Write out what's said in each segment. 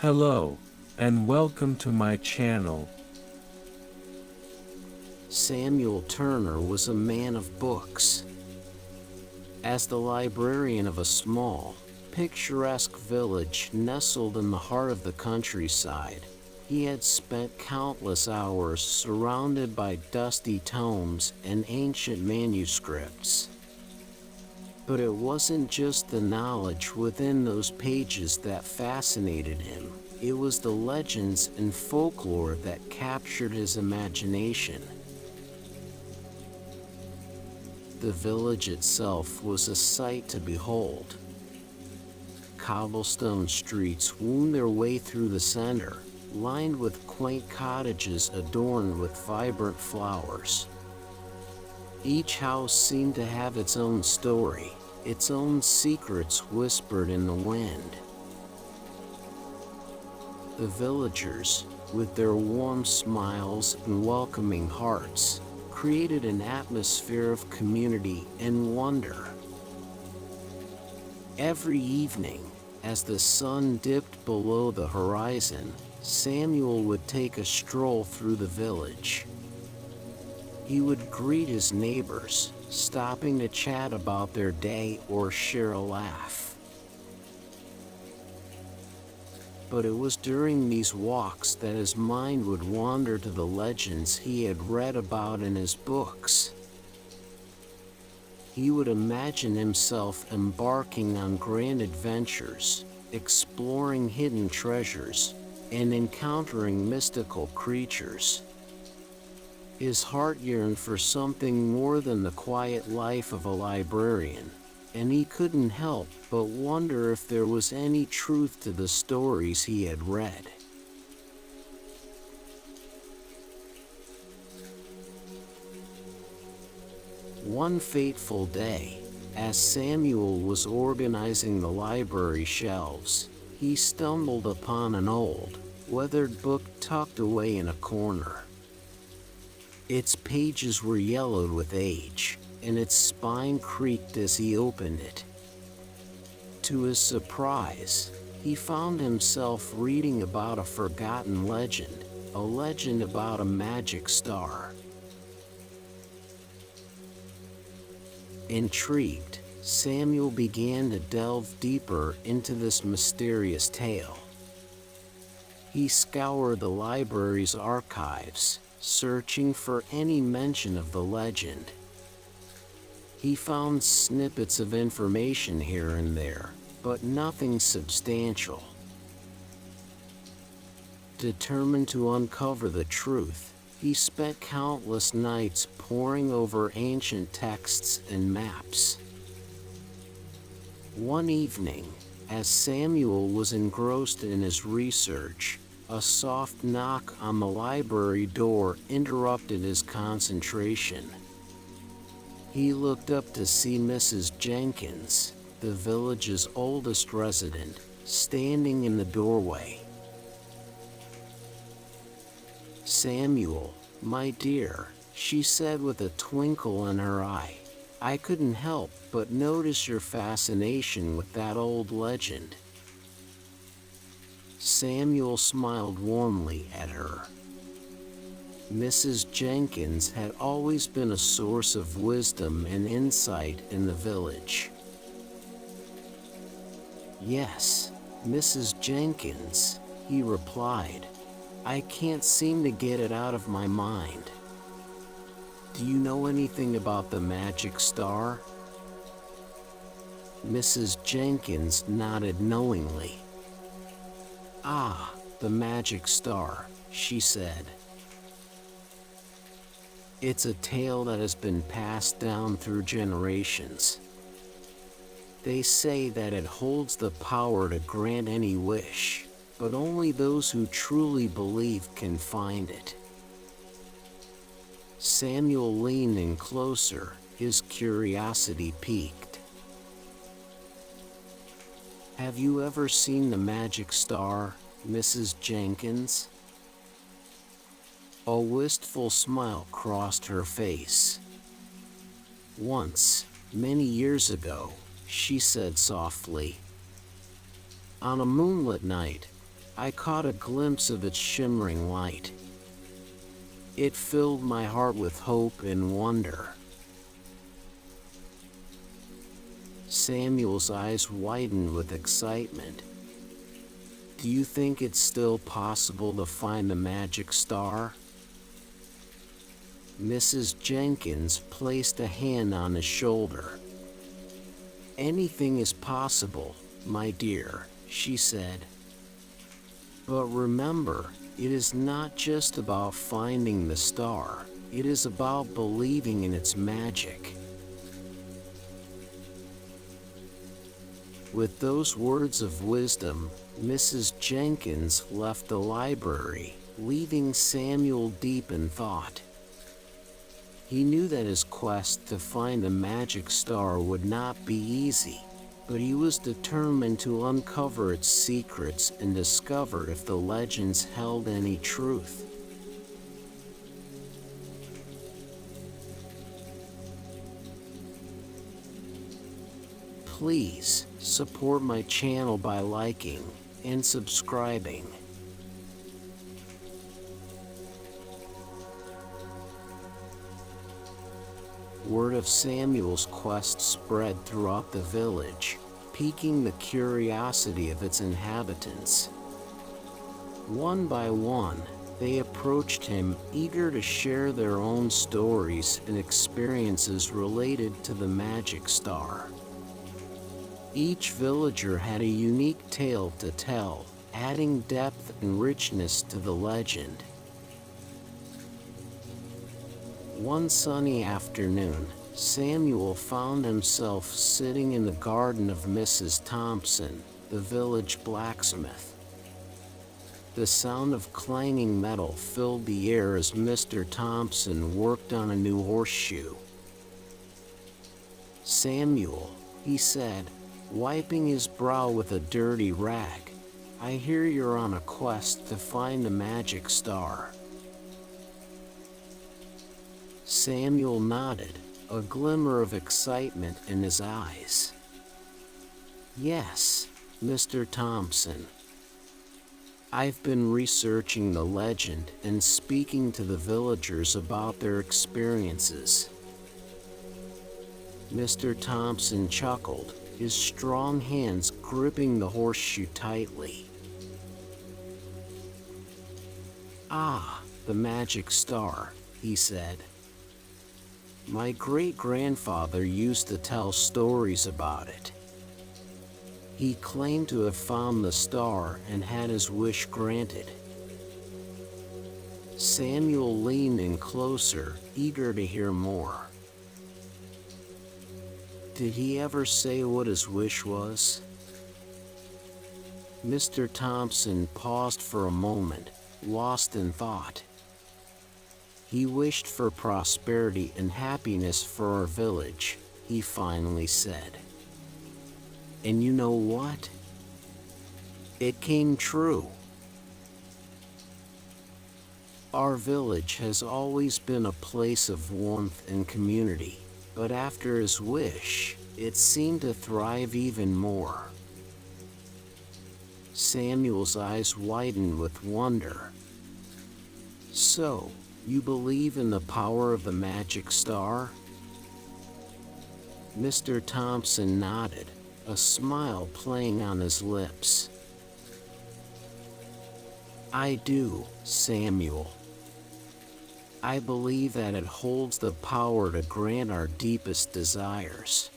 Hello, and welcome to my channel. Samuel Turner was a man of books. As the librarian of a small, picturesque village nestled in the heart of the countryside, he had spent countless hours surrounded by dusty tomes and ancient manuscripts. But it wasn't just the knowledge within those pages that fascinated him. It was the legends and folklore that captured his imagination. The village itself was a sight to behold. Cobblestone streets wound their way through the center, lined with quaint cottages adorned with vibrant flowers. Each house seemed to have its own story, its own secrets whispered in the wind. The villagers, with their warm smiles and welcoming hearts, created an atmosphere of community and wonder. Every evening, as the sun dipped below the horizon, Samuel would take a stroll through the village. He would greet his neighbors, stopping to chat about their day or share a laugh. But it was during these walks that his mind would wander to the legends he had read about in his books. He would imagine himself embarking on grand adventures, exploring hidden treasures, and encountering mystical creatures. His heart yearned for something more than the quiet life of a librarian, and he couldn't help but wonder if there was any truth to the stories he had read. One fateful day, as Samuel was organizing the library shelves, he stumbled upon an old, weathered book tucked away in a corner. Its pages were yellowed with age, and its spine creaked as he opened it. To his surprise, he found himself reading about a forgotten legend, a legend about a magic star. Intrigued, Samuel began to delve deeper into this mysterious tale. He scoured the library's archives, searching for any mention of the legend. He found snippets of information here and there, but nothing substantial. Determined to uncover the truth, he spent countless nights poring over ancient texts and maps. One evening, as Samuel was engrossed in his research, a soft knock on the library door interrupted his concentration. He looked up to see Mrs. Jenkins, the village's oldest resident, standing in the doorway. "Samuel, my dear," she said with a twinkle in her eye, "I couldn't help but notice your fascination with that old legend." Samuel smiled warmly at her. Mrs. Jenkins had always been a source of wisdom and insight in the village. "Yes, Mrs. Jenkins," he replied. "I can't seem to get it out of my mind." "Do you know anything about the magic star?" Mrs. Jenkins nodded knowingly. "Ah, the magic star," she said. "It's a tale that has been passed down through generations. They say that it holds the power to grant any wish, but only those who truly believe can find it." Samuel leaned in closer, his curiosity piqued. "Have you ever seen the magic star, Mrs. Jenkins?" A wistful smile crossed her face. "Once, many years ago," she said softly. "On a moonlit night, I caught a glimpse of its shimmering light. It filled my heart with hope and wonder. Samuel's eyes widened with excitement. Do you think it's still possible to find the magic star? Mrs. Jenkins placed a hand on his shoulder. Anything is possible, my dear, she said. But remember, it is not just about finding the star, it is about believing in its magic. With those words of wisdom, Mrs. Jenkins left the library, leaving Samuel deep in thought. He knew that his quest to find the magic star would not be easy, but he was determined to uncover its secrets and discover if the legends held any truth. Please support my channel by liking and subscribing. Word of Samuel's quest spread throughout the village, piquing the curiosity of its inhabitants. One by one, they approached him, eager to share their own stories and experiences related to the magic star. Each villager had a unique tale to tell, adding depth and richness to the legend. One sunny afternoon, Samuel found himself sitting in the garden of Mrs. Thompson, the village blacksmith. The sound of clanging metal filled the air as Mr. Thompson worked on a new horseshoe. "Samuel," he said, wiping his brow with a dirty rag, "I hear you're on a quest to find the magic star." Samuel nodded, a glimmer of excitement in his eyes. "Yes, Mr. Thompson. I've been researching the legend and speaking to the villagers about their experiences." Mr. Thompson chuckled, his strong hands gripping the horseshoe tightly. "Ah, the magic star," he said. "My great-grandfather used to tell stories about it. He claimed to have found the star and had his wish granted." Samuel leaned in closer, eager to hear more. "Did he ever say what his wish was?" Mr. Thompson paused for a moment, lost in thought. "He wished for prosperity and happiness for our village," he finally said. "And you know what? It came true. Our village has always been a place of warmth and community, but after his wish, it seemed to thrive even more." Samuel's eyes widened with wonder. "So, you believe in the power of the magic star?" Mr. Thompson nodded, a smile playing on his lips. "I do, Samuel. I believe that it holds the power to grant our deepest desires.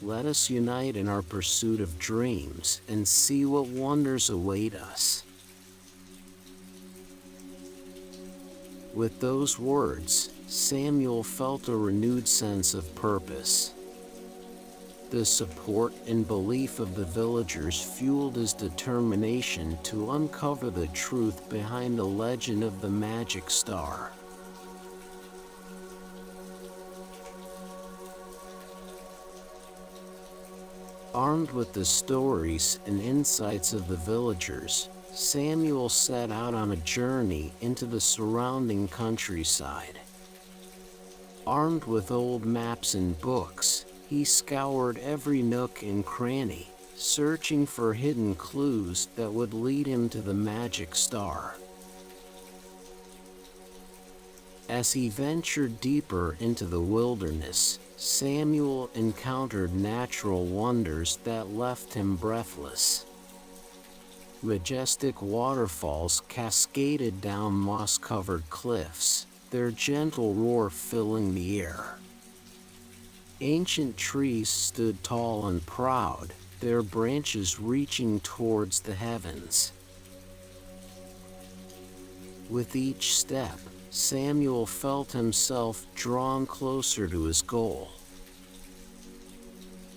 Let us unite in our pursuit of dreams and see what wonders await us." With those words, Samuel felt a renewed sense of purpose. The support and belief of the villagers fueled his determination to uncover the truth behind the legend of the magic star. Armed with the stories and insights of the villagers, Samuel set out on a journey into the surrounding countryside. Armed with old maps and books, he scoured every nook and cranny, searching for hidden clues that would lead him to the magic star. As he ventured deeper into the wilderness, Samuel encountered natural wonders that left him breathless. Majestic waterfalls cascaded down moss-covered cliffs, their gentle roar filling the air. Ancient trees stood tall and proud, their branches reaching towards the heavens. With each step, Samuel felt himself drawn closer to his goal.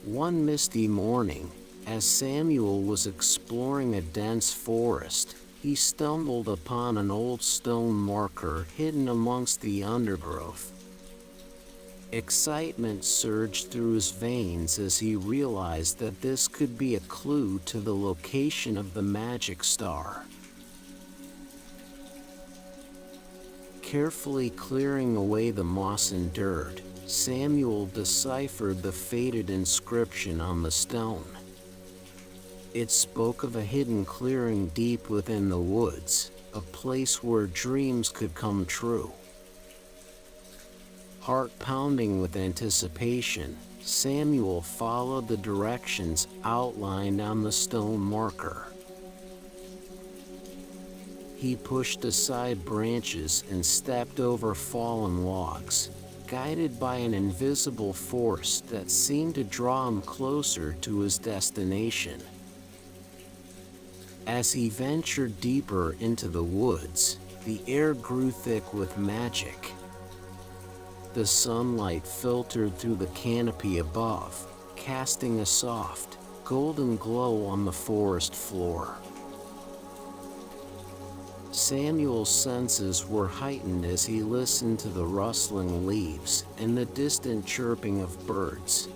One misty morning, as Samuel was exploring a dense forest, he stumbled upon an old stone marker hidden amongst the undergrowth. Excitement surged through his veins as he realized that this could be a clue to the location of the magic star. Carefully clearing away the moss and dirt, Samuel deciphered the faded inscription on the stone. It spoke of a hidden clearing deep within the woods, a place where dreams could come true. Heart pounding with anticipation, Samuel followed the directions outlined on the stone marker. He pushed aside branches and stepped over fallen logs, guided by an invisible force that seemed to draw him closer to his destination. As he ventured deeper into the woods, the air grew thick with magic. The sunlight filtered through the canopy above, casting a soft, golden glow on the forest floor. Samuel's senses were heightened as he listened to the rustling leaves and the distant chirping of birds.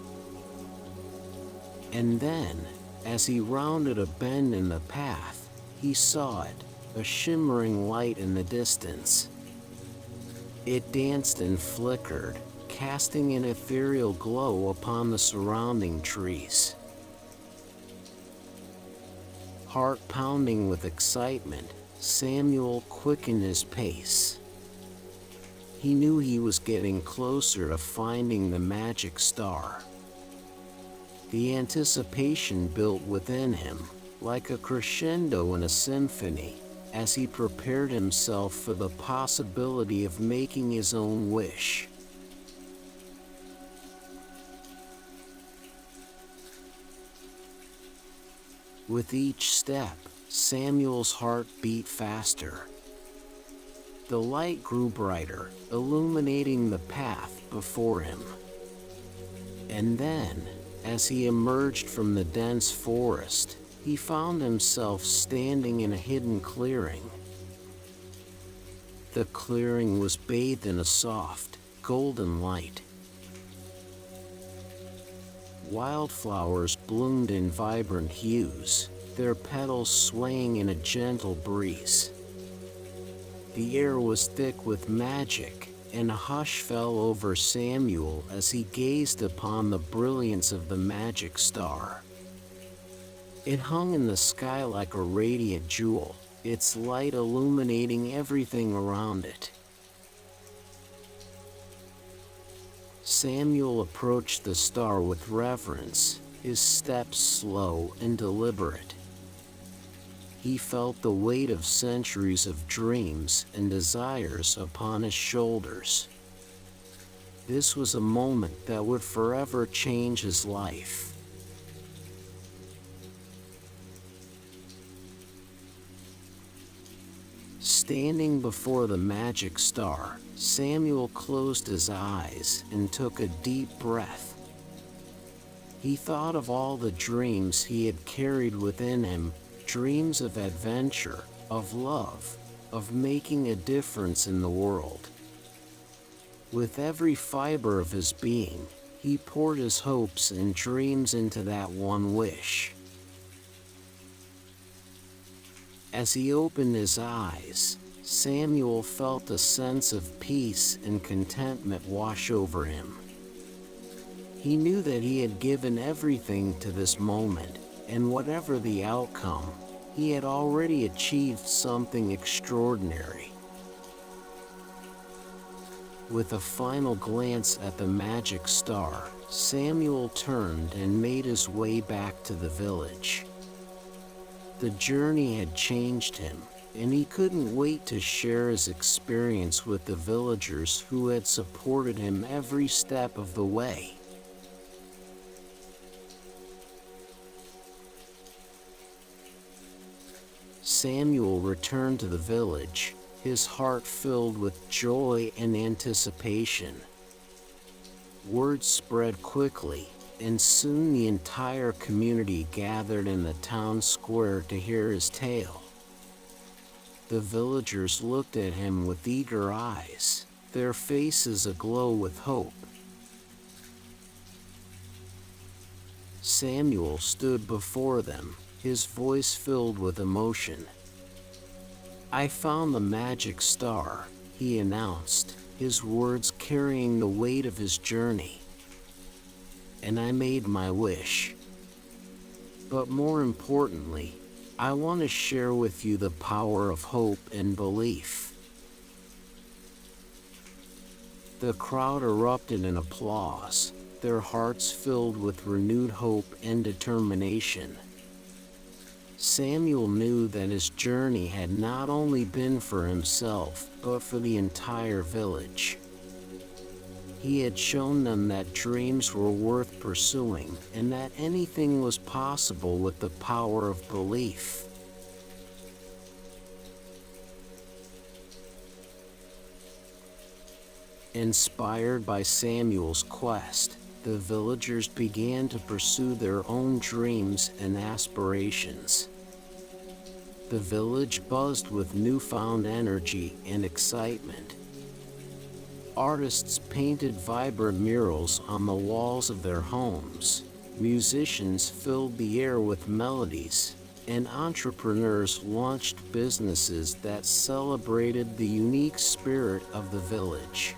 And then, as he rounded a bend in the path, he saw it, a shimmering light in the distance. It danced and flickered, casting an ethereal glow upon the surrounding trees. Heart pounding with excitement, Samuel quickened his pace. He knew he was getting closer to finding the magic star. The anticipation built within him, like a crescendo in a symphony, as he prepared himself for the possibility of making his own wish. With each step, Samuel's heart beat faster. The light grew brighter, illuminating the path before him. And then, as he emerged from the dense forest, he found himself standing in a hidden clearing. The clearing was bathed in a soft, golden light. Wildflowers bloomed in vibrant hues, their petals swaying in a gentle breeze. The air was thick with magic, and a hush fell over Samuel as he gazed upon the brilliance of the magic star. It hung in the sky like a radiant jewel, its light illuminating everything around it. Samuel approached the star with reverence, his steps slow and deliberate. He felt the weight of centuries of dreams and desires upon his shoulders. This was a moment that would forever change his life. Standing before the magic star, Samuel closed his eyes and took a deep breath. He thought of all the dreams he had carried within him, dreams of adventure, of love, of making a difference in the world. With every fiber of his being, he poured his hopes and dreams into that one wish. As he opened his eyes, Samuel felt a sense of peace and contentment wash over him. He knew that he had given everything to this moment, and whatever the outcome, he had already achieved something extraordinary. With a final glance at the magic star, Samuel turned and made his way back to the village. The journey had changed him, and he couldn't wait to share his experience with the villagers who had supported him every step of the way. Samuel returned to the village, his heart filled with joy and anticipation. Word spread quickly, and soon the entire community gathered in the town square to hear his tale. The villagers looked at him with eager eyes, their faces aglow with hope. Samuel stood before them, his voice filled with emotion. "I found the magic star," he announced, his words carrying the weight of his journey. "And I made my wish. But more importantly, I want to share with you the power of hope and belief." The crowd erupted in applause, their hearts filled with renewed hope and determination. Samuel knew that his journey had not only been for himself, but for the entire village. He had shown them that dreams were worth pursuing and that anything was possible with the power of belief. Inspired by Samuel's quest, the villagers began to pursue their own dreams and aspirations. The village buzzed with newfound energy and excitement. Artists painted vibrant murals on the walls of their homes, musicians filled the air with melodies, and entrepreneurs launched businesses that celebrated the unique spirit of the village.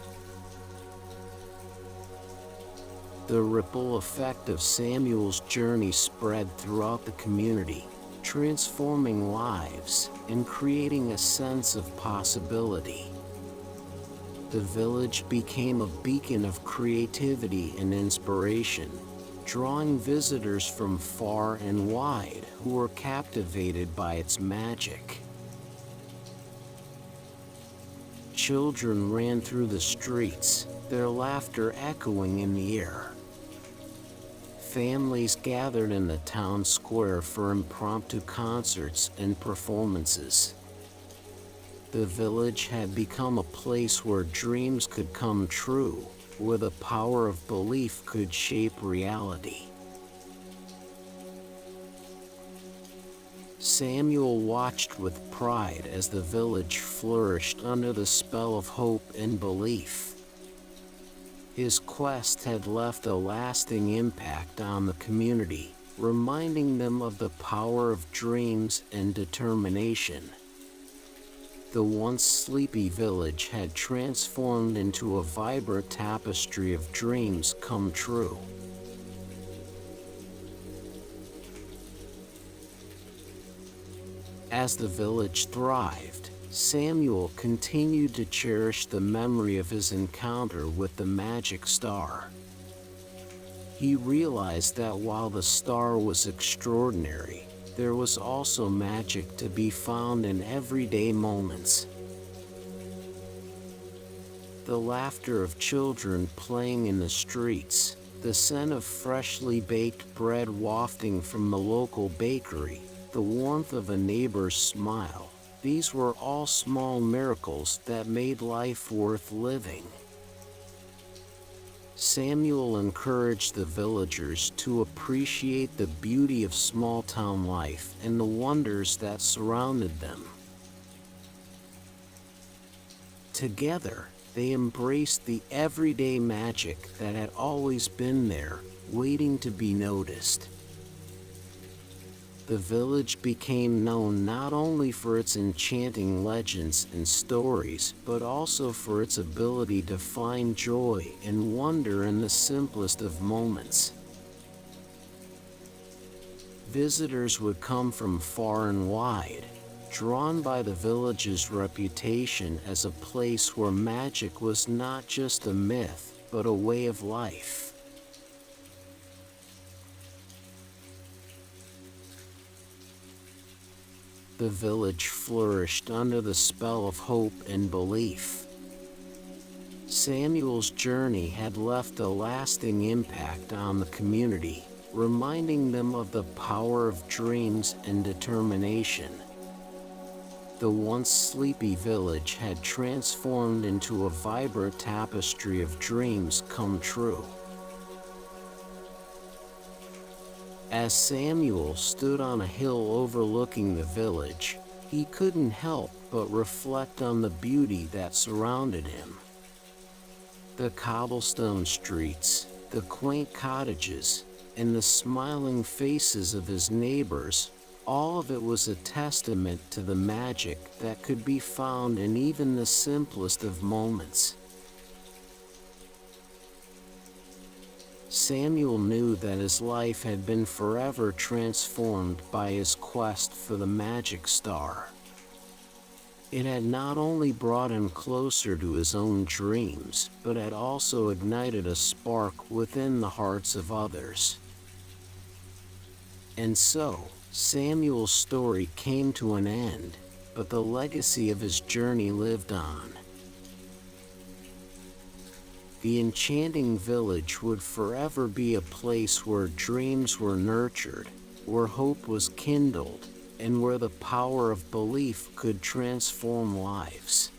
The ripple effect of Samuel's journey spread throughout the community, transforming lives and creating a sense of possibility. The village became a beacon of creativity and inspiration, drawing visitors from far and wide who were captivated by its magic. Children ran through the streets, their laughter echoing in the air. Families gathered in the town square for impromptu concerts and performances. The village had become a place where dreams could come true, where the power of belief could shape reality. Samuel watched with pride as the village flourished under the spell of hope and belief. His quest had left a lasting impact on the community, reminding them of the power of dreams and determination. The once sleepy village had transformed into a vibrant tapestry of dreams come true. As the village thrived, Samuel continued to cherish the memory of his encounter with the magic star. He realized that while the star was extraordinary, there was also magic to be found in everyday moments. The laughter of children playing in the streets, the scent of freshly baked bread wafting from the local bakery, the warmth of a neighbor's smile, these were all small miracles that made life worth living. Samuel encouraged the villagers to appreciate the beauty of small-town life and the wonders that surrounded them. Together, they embraced the everyday magic that had always been there, waiting to be noticed. The village became known not only for its enchanting legends and stories, but also for its ability to find joy and wonder in the simplest of moments. Visitors would come from far and wide, drawn by the village's reputation as a place where magic was not just a myth, but a way of life. The village flourished under the spell of hope and belief. Samuel's journey had left a lasting impact on the community, reminding them of the power of dreams and determination. The once sleepy village had transformed into a vibrant tapestry of dreams come true. As Samuel stood on a hill overlooking the village, he couldn't help but reflect on the beauty that surrounded him. The cobblestone streets, the quaint cottages, and the smiling faces of his neighbors, all of it was a testament to the magic that could be found in even the simplest of moments. Samuel knew that his life had been forever transformed by his quest for the magic star. It had not only brought him closer to his own dreams, but had also ignited a spark within the hearts of others. And so, Samuel's story came to an end, but the legacy of his journey lived on. The enchanting village would forever be a place where dreams were nurtured, where hope was kindled, and where the power of belief could transform lives.